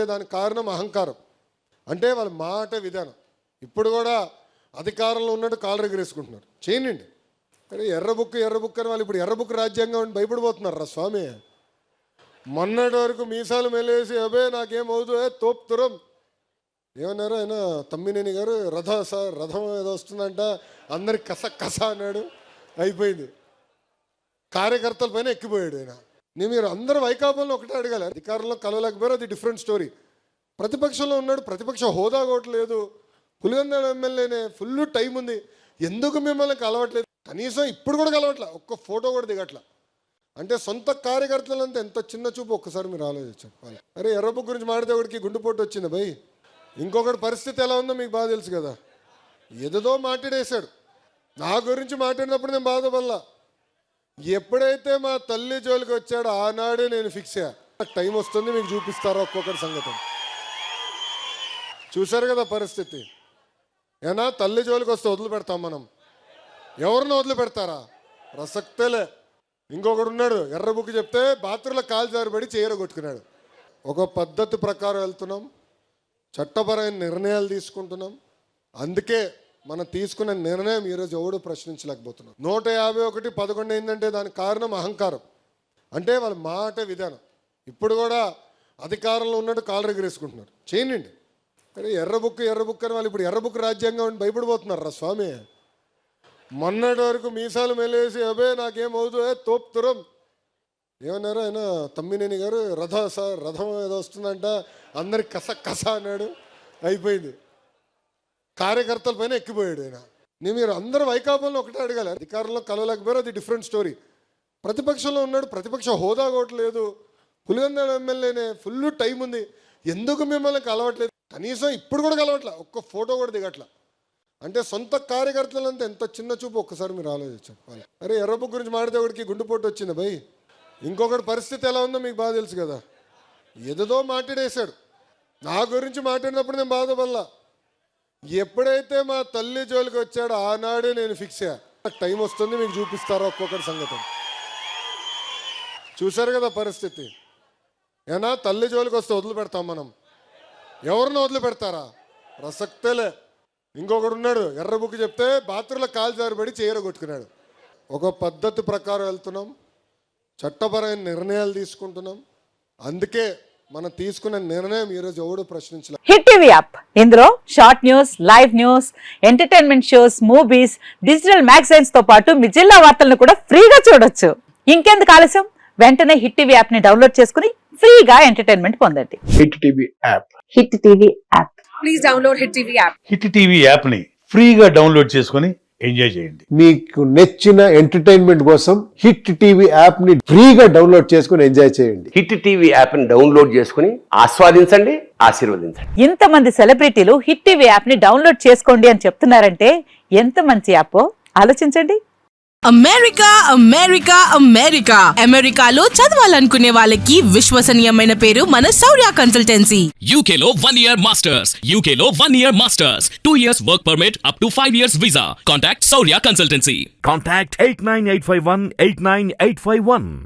దానికి కారణం అహంకారం. అంటే వాళ్ళ మాట విధానం. ఇప్పుడు కూడా అధికారంలో ఉన్నట్టు కాళ్ళు ఎగరేసుకుంటున్నారు. చేయనండి. కానీ ఎర్ర బుక్ అని వాళ్ళు ఇప్పుడు ఎర్ర బుక్ రాజ్యాంగం అని భయపడిపోతున్నారు రా స్వామి. మొన్నటి వరకు మీసాలు మెలేసి అబే నాకేమవుతుందో తోపుతురం ఏమన్నారు ఆయన తమ్మినేని గారు. రథం ఏదో వస్తుందంట, అందరికి కస అన్నాడు. అయిపోయింది. కార్యకర్తల పైన ఎక్కిపోయాడు ఆయన. మీరు అందరూ వైకాపాలను ఒకటే అడగాలి. అధికారంలో కలవలేకపోయారు, అది డిఫరెంట్ స్టోరీ. ప్రతిపక్షంలో ఉన్నాడు, ప్రతిపక్ష హోదా కూడా లేదు. పులివెందుల ఎమ్మెల్యేనే, ఫుల్ టైం ఉంది. ఎందుకు మిమ్మల్ని కలవట్లేదు? కనీసం ఇప్పుడు కూడా కలవట్లే, ఒక్క ఫోటో కూడా దిగట్లా. అంటే సొంత కార్యకర్తలంతా ఎంత చిన్న చూపు ఒక్కసారి మీరు ఆలోచించాలి. అరే ఎర్రబు గురించి మాడితే ఒకటికి గుండెపోటు వచ్చింది భయ్. ఇంకొకటి పరిస్థితి ఎలా ఉందో మీకు బాగా తెలుసు కదా. ఏదో మాట్లాడేశాడు. నా గురించి మాట్లాడినప్పుడు నేను బాధపడలా. ఎప్పుడైతే మా తల్లి జోలికి వచ్చాడో ఆనాడే నేను ఫిక్స్ అయ్యా. టైం వస్తుంది, మీకు చూపిస్తారా ఒక్కొక్కటి సంగతి. చూశారు కదా పరిస్థితి. ఏనా తల్లి జోలికి వస్తే వదిలిపెడతాం మనం? ఎవరిని వదిలిపెడతారా? ప్రసక్తేలే. ఇంకొకడు ఉన్నాడు, ఎర్ర బుక్ చెప్తే బాత్రూంలో కాలు జారిపడి కొట్టుకున్నాడు. ఒక పద్ధతి ప్రకారం వెళ్తున్నాం, చట్టపరమైన నిర్ణయాలు తీసుకుంటున్నాం. అందుకే మనం తీసుకున్న నిర్ణయం ఈరోజు ఎవడు ప్రశ్నించలేకపోతున్నాం. 151-11 అయిందంటే దానికి కారణం అహంకారం. అంటే వాళ్ళ మాట విధానం. ఇప్పుడు కూడా అధికారంలో ఉన్నట్టు కాళ్ళు ఎగరేసుకుంటున్నారు. చేయనండి. కానీ ఎర్ర బుక్ అని వాళ్ళు ఇప్పుడు ఎర్ర బుక్ రాజ్యాంగం అని భయపడిపోతున్నారు రా స్వామి. మొన్నటి వరకు మీసాలు మెలేసి అబే నాకేమవుతుందో తోపుతురం ఏమన్నారు ఆయన తమ్మినేని గారు. రథం ఏదో వస్తుందంట, అందరికి కస అన్నాడు. అయిపోయింది. కార్యకర్తల పైన ఎక్కిపోయాడు ఆయన. మీరు అందరూ వైకాపాలను ఒకటే అడగాలి. అధికారంలో కలవలేకపోయారు, అది డిఫరెంట్ స్టోరీ. ప్రతిపక్షంలో ఉన్నాడు, ప్రతిపక్ష హోదా కూడా లేదు. పులివెందుల ఎమ్మెల్యేనే, ఫుల్ టైం ఉంది. ఎందుకు మిమ్మల్ని కలవట్లేదు? కనీసం ఇప్పుడు కూడా కలవట్లే, ఒక్క ఫోటో కూడా దిగట్లా. అంటే సొంత కార్యకర్తలంతా ఎంత చిన్న చూపు ఒక్కసారి మీరు ఆలోచించాలి. అరే ఎర్రబుక్ గురించి మాడితే ఒకటికి గుండెపోటు వచ్చింది భయ్. ఇంకొకటి పరిస్థితి ఎలా ఉందో మీకు బాగా తెలుసు కదా. ఏదో మాట్లాడేశాడు. నా గురించి మాట్లాడినప్పుడు నేను బాధపడలా. ఎప్పుడైతే మా తల్లి జోలికి వచ్చాడో ఆనాడే నేను ఫిక్స్ అయ్యా. టైం వస్తుంది, మీకు చూపిస్తారా ఒక్కొక్కటి సంగతి. చూశారు కదా పరిస్థితి. ఏనా తల్లి జోలికి వస్తే వదిలిపెడతాం మనం? ఎవరిని వదిలిపెడతారా? ప్రసక్తేలే. ఇంకొకడు ఉన్నాడు, ఎర్ర బుక్ చెప్తే బాత్రూంలో కాలు జారిపడి కొట్టుకున్నాడు. ఒక పద్ధతి ప్రకారం వెళ్తున్నాం, చట్టపరమైన నిర్ణయాలు తీసుకుంటున్నాం. అందుకే మనం తీసుకున్న నిర్ణయం ఈరోజు ఎవడు ప్రశ్నించలేదు. హిట్ టీవీ యాప్, ఇందులో short news, live news, entertainment shows, movies, digital magazines తో పాటు మీ జిల్లా వార్తలను కూడా ఫ్రీగా చూడొచ్చు. ఇంకెందుకు ఆలస్యం? వెంటనే హిట్ టీవీ యాప్ ని డౌన్లోడ్ చేసుకుని ఫ్రీగా ఎంటర్టైన్మెంట్ పొందండి. Hit TV app. Hit TV app. Please download hit TV app. Hit TV app ని ఫ్రీగా డౌన్లోడ్ చేసుకుని ఎంజాయ్ చేయండి. మీకు నచ్చిన ఎంటర్టైన్మెంట్ కోసం హిట్ టీవీ యాప్ ని ఫ్రీగా డౌన్లోడ్ చేసుకుని ఎంజాయ్ చేయండి. హిట్ టీవీ యాప్ ని డౌన్లోడ్ చేసుకుని ఆస్వాదించండి, ఆశీర్వదించండి. ఇంతమంది సెలబ్రిటీలు హిట్ టీవీ యాప్ ని డౌన్లోడ్ చేసుకోండి అని చెప్తున్నారంటే ఎంత మంచి యాప్ ఆలోచించండి. అమెరికా అమెరికాలో చదవాలనుకునే వాళ్ళకి విశ్వసనీయమైన పేరు మన శౌర్య కన్సల్టెన్సీ. UK లో 1 year masters, UK లో 1 year masters, 2 years work permit up to 5 years visa. Contact Saurya Consultancy. Contact 89851 89851.